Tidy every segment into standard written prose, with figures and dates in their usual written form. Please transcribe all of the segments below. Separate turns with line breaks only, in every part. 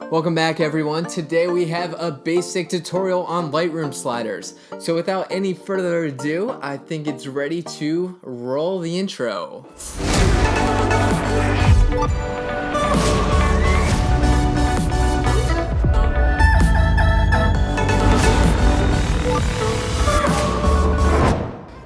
Welcome back everyone. Today we have a basic tutorial on Lightroom sliders. So without any further ado, I think it's ready to roll the intro.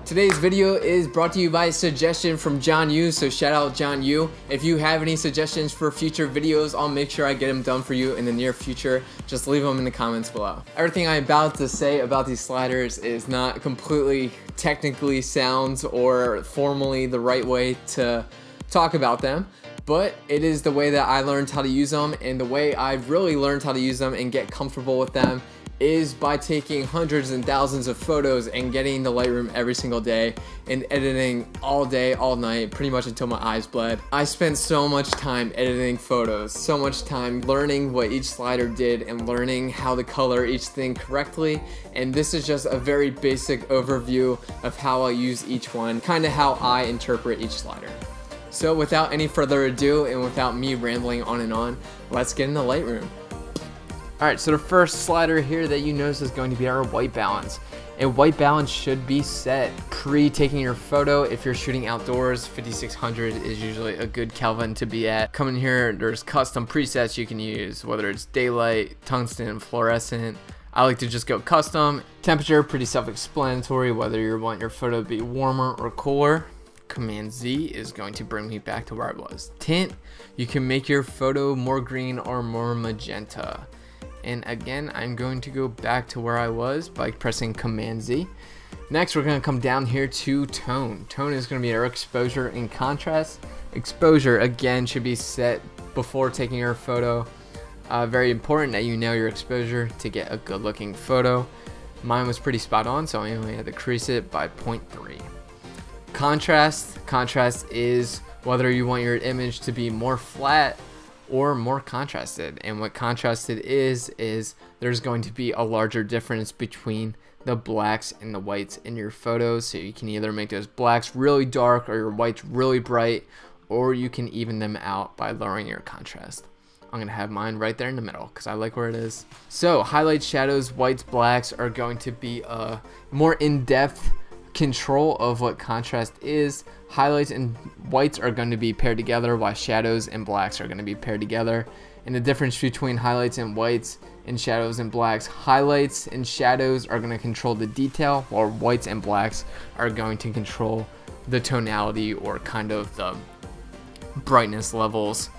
Today's video is brought to you by a suggestion from John Yu, so shout out John Yu. If you have any suggestions for future videos, I'll make sure I get them done for you in the near future. Just leave them in the comments below. Everything I'm about to say about these sliders is not completely technically sound or formally the right way to talk about them, but it is the way that I learned how to use them, and the way I've really learned how to use them and get comfortable with them is by taking hundreds and thousands of photos and getting into Lightroom every single day and editing all day, all night, pretty much until my eyes bled. I spent so much time editing photos, so much time learning what each slider did and learning how to color each thing correctly, and this is just a very basic overview of how I use each one, kind of how I interpret each slider. So without any further ado and without me rambling on and on, let's get into Lightroom. Alright, so the first slider here that you notice is going to be our white balance. And white balance should be set pre-taking your photo. If you're shooting outdoors, 5600 is usually a good Kelvin to be at. Coming here, there's custom presets you can use, whether it's daylight, tungsten, fluorescent. I like to just go custom. Temperature, pretty self-explanatory, whether you want your photo to be warmer or cooler. Command Z is going to bring me back to where I was. Tint, you can make your photo more green or more magenta. And again, I'm going to go back to where I was by pressing Command Z. Next, we're going to come down here to tone. Tone is going to be our exposure and contrast. Exposure, again, should be set before taking your photo. Very important that you know your exposure to get a good looking photo. Mine was pretty spot on, so I only had to crease it by 0.3. Contrast is whether you want your image to be more flat or more contrasted, and what contrasted is there's going to be a larger difference between the blacks and the whites in your photos, so you can either make those blacks really dark or your whites really bright, or you can even them out by lowering your contrast. I'm gonna have mine right there in the middle because I like where it is. So highlights, shadows, whites, blacks are going to be a more in-depth control of what contrast is. Highlights and whites are going to be paired together, while shadows and blacks are going to be paired together. And the difference between highlights and whites and shadows and blacks: highlights and shadows are going to control the detail, while whites and blacks are going to control the tonality, or kind of the brightness levels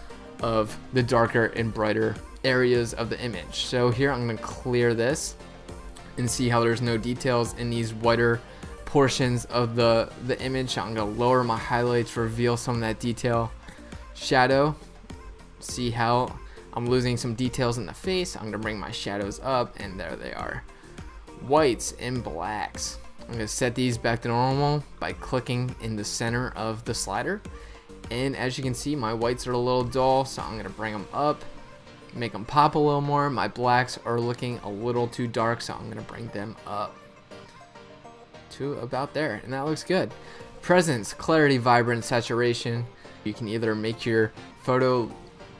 of the darker and brighter areas of the image. So here I'm going to clear this and see how there's no details in these whiter portions of the image. I'm gonna lower my highlights, reveal some of that detail. Shadow, see how I'm losing some details in the face. I'm gonna bring my shadows up, and there they are. Whites and blacks, I'm gonna set these back to normal by clicking in the center of the slider, and as you can see, my whites are a little dull, so I'm gonna bring them up, make them pop a little more. My blacks are looking a little too dark, so I'm gonna bring them up to about there, and that looks good. Presence, clarity, vibrance, saturation. You can either make your photo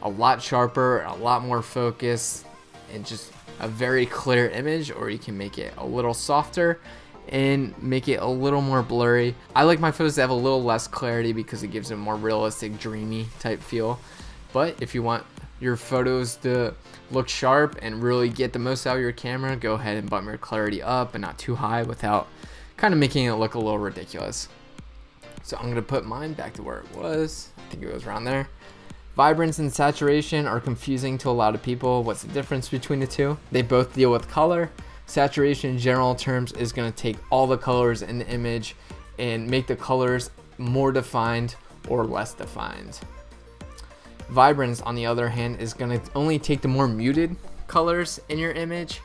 a lot sharper, a lot more focused, and just a very clear image, or you can make it a little softer and make it a little more blurry. I like my photos to have a little less clarity because it gives a more realistic, dreamy type feel. But if you want your photos to look sharp and really get the most out of your camera, go ahead and bump your clarity up, and not too high without kind of making it look a little ridiculous. So I'm going to put mine back to where it was. I think it was around there. Vibrance and saturation are confusing to a lot of people. What's the difference between the two? They both deal with color. Saturation in general terms is going to take all the colors in the image and make the colors more defined or less defined. Vibrance, on the other hand, is going to only take the more muted colors in your image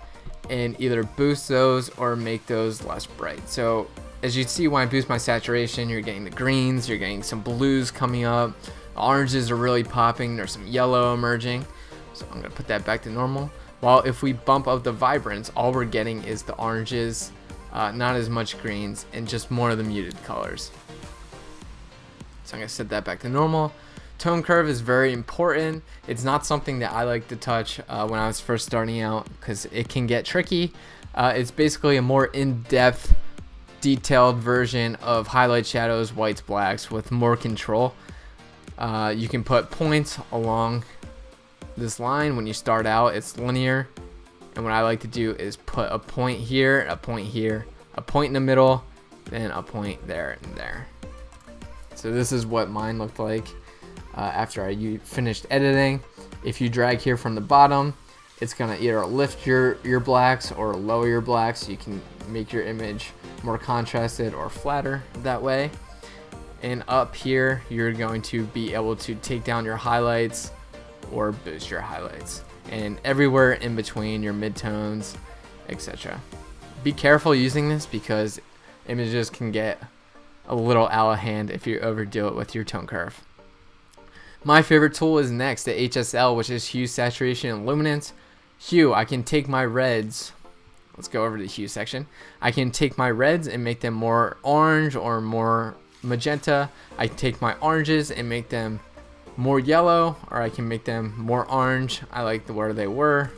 and either boost those or make those less bright. So as you see, when I boost my saturation, you're getting the greens, you're getting some blues coming up, the oranges are really popping, there's some yellow emerging. So I'm gonna put that back to normal. While if we bump up the vibrance, all we're getting is the oranges, not as much greens, and just more of the muted colors. So I'm gonna set that back to normal. Tone curve is very important. It's not something that I like to touch when I was first starting out because it can get tricky. It's basically a more in-depth, detailed version of highlight, shadows, whites, blacks with more control. You can put points along this line. When you start out, it's linear, and what I like to do is put a point here, a point here, a point in the middle, then a point there and there. So this is what mine looked like after I finished editing. If you drag here from the bottom, it's gonna either lift your blacks or lower your blacks. You can make your image more contrasted or flatter that way. And up here, you're going to be able to take down your highlights or boost your highlights, and everywhere in between your midtones, etc. Be careful using this because images can get a little out of hand if you overdo it with your tone curve. My favorite tool is next, the HSL, which is hue, saturation, and luminance. Hue, I can take my reds. Let's go over to the hue section. I can take my reds and make them more orange or more magenta. I take my oranges and make them more yellow, or I can make them more orange. I like where they were,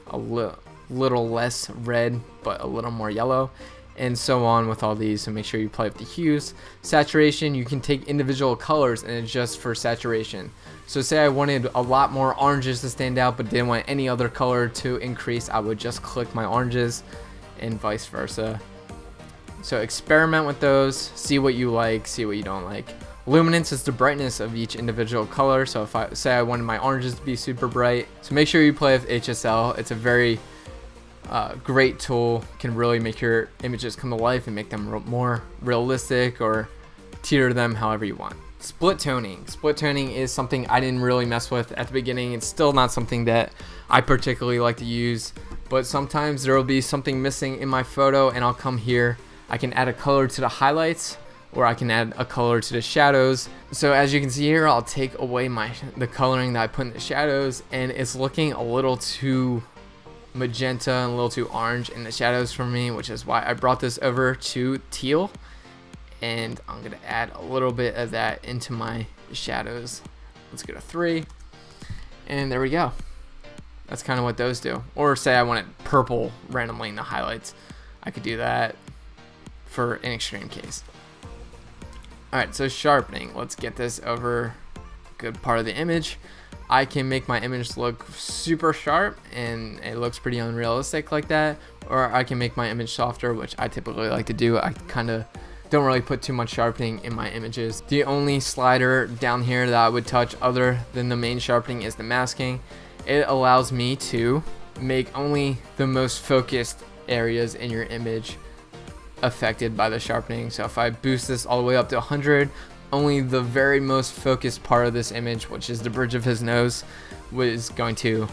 a little less red but a little more yellow, and so on with all these. So make sure you play with the hues. Saturation, you can take individual colors and adjust for saturation. So say I wanted a lot more oranges to stand out but didn't want any other color to increase, I would just click my oranges, and vice versa. So experiment with those, see what you like, see what you don't like. Luminance is the brightness of each individual color. So if I say I wanted my oranges to be super bright, so make sure you play with HSL. It's a very great tool, can really make your images come to life and make them more realistic or teeter them however you want. Split toning. Split toning is something I didn't really mess with at the beginning. It's still not something that I particularly like to use, but sometimes there will be something missing in my photo and I'll come here. I can add a color to the highlights, or I can add a color to the shadows. So as you can see here, I'll take away the coloring that I put in the shadows, and it's looking a little too magenta and a little too orange in the shadows for me, which is why I brought this over to teal, and I'm gonna add a little bit of that into my shadows. Let's go to 3, and there we go. That's kind of what those do. Or say I wanted purple randomly in the highlights, I could do that for an extreme case. Alright, so sharpening. Let's get this over a good part of the image. I can make my image look super sharp and it looks pretty unrealistic like that, or I can make my image softer, which I typically like to do. I kind of don't really put too much sharpening in my images. The only slider down here that I would touch other than the main sharpening is the masking. It allows me to make only the most focused areas in your image affected by the sharpening. So if I boost this all the way up to 100, only the very most focused part of this image, which is the bridge of his nose, was going to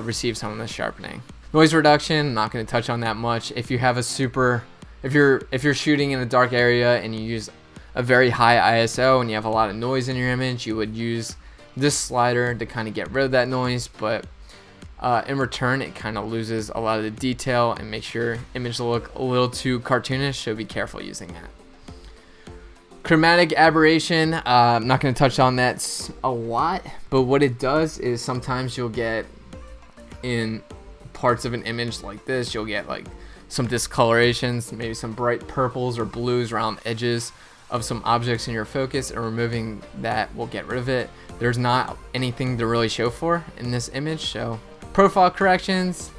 receive some of the sharpening. Noise reduction, not going to touch on that much. If you have if you're shooting in a dark area and you use a very high ISO and you have a lot of noise in your image, you would use this slider to kind of get rid of that noise, but in return it kind of loses a lot of the detail and makes your image look a little too cartoonish, so be careful using that. Chromatic aberration, I'm not going to touch on that a lot, but what it does is sometimes you'll get in parts of an image like this, you'll get like some discolorations, maybe some bright purples or blues around the edges of some objects in your focus, and removing that will get rid of it. There's not anything to really show for in this image. So profile corrections,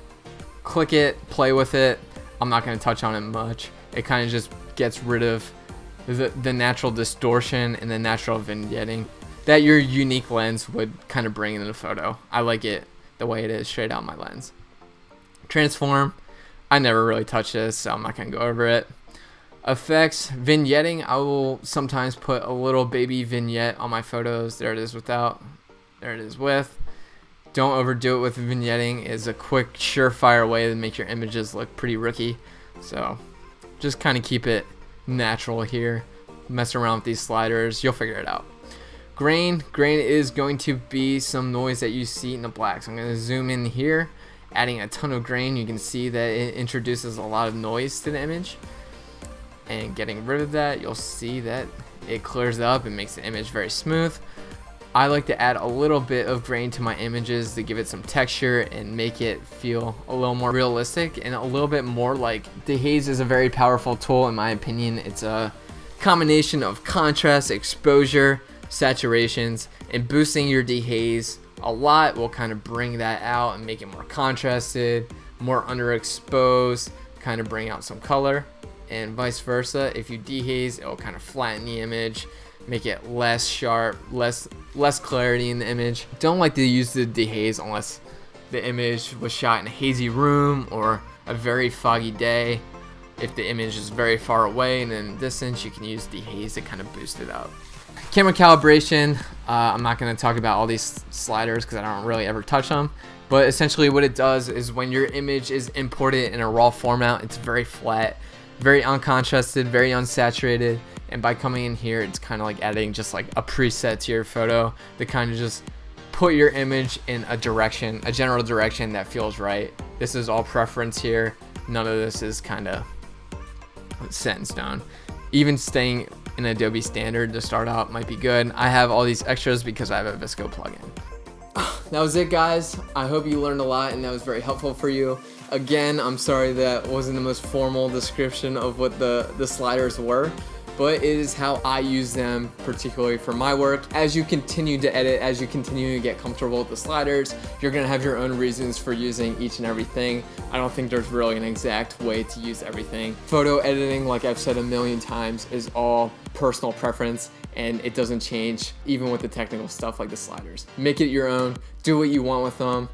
click it, play with it. I'm not going to touch on it much. It kind of just gets rid of the natural distortion and the natural vignetting that your unique lens would kind of bring into the photo. I like it the way it is straight out my lens. Transform, I never really touch this, so I'm not going to go over it. Effects, vignetting, I will sometimes put a little baby vignette on my photos. There it is without, there it is with. Don't overdo it with vignetting. It's a quick, surefire way to make your images look pretty rookie. So just kind of keep it natural here. Mess around with these sliders, you'll figure it out. Grain is going to be some noise that you see in the black. So I'm going to zoom in here, adding a ton of grain. You can see that it introduces a lot of noise to the image, and getting rid of that, you'll see that it clears up and makes the image very smooth. I like to add a little bit of grain to my images to give it some texture and make it feel a little more realistic and a little bit more like dehaze is a very powerful tool in my opinion. It's a combination of contrast, exposure, saturations, and boosting your dehaze a lot will kind of bring that out and make it more contrasted, more underexposed, kind of bring out some color, and vice versa. If you dehaze, it will kind of flatten the image, make it less sharp, less clarity in the image. Don't like to use the dehaze unless the image was shot in a hazy room or a very foggy day. If the image is very far away and in distance, you can use dehaze to kind of boost it up. Camera calibration, I'm not going to talk about all these sliders because I don't really ever touch them, but essentially what it does is when your image is imported in a raw format, it's very flat, very uncontrasted, very unsaturated, and by coming in here, it's kind of like adding just like a preset to your photo to kind of just put your image in a direction, a general direction that feels right. This is all preference here. None of this is kind of set in stone. Even staying in Adobe Standard to start out might be good. I have all these extras because I have a Visco plugin. That was it, guys. I hope you learned a lot and that was very helpful for you. Again, I'm sorry that wasn't the most formal description of what the sliders were, but it is how I use them, particularly for my work. As you continue to edit, as you continue to get comfortable with the sliders, you're gonna have your own reasons for using each and everything. I don't think there's really an exact way to use everything. Photo editing, like I've said a million times, is all personal preference, and it doesn't change even with the technical stuff like the sliders. Make it your own, do what you want with them,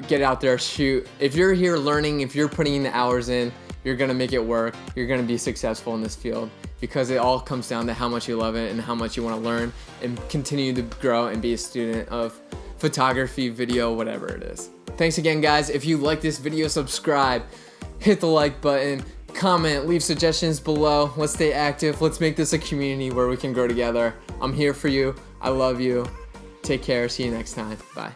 get out there, shoot. If you're here learning, if you're putting in the hours in, you're gonna make it work. You're gonna be successful in this field because it all comes down to how much you love it and how much you wanna learn and continue to grow and be a student of photography, video, whatever it is. Thanks again, guys. If you like this video, subscribe, hit the like button, comment, leave suggestions below. Let's stay active. Let's make this a community where we can grow together. I'm here for you. I love you. Take care. See you next time. Bye.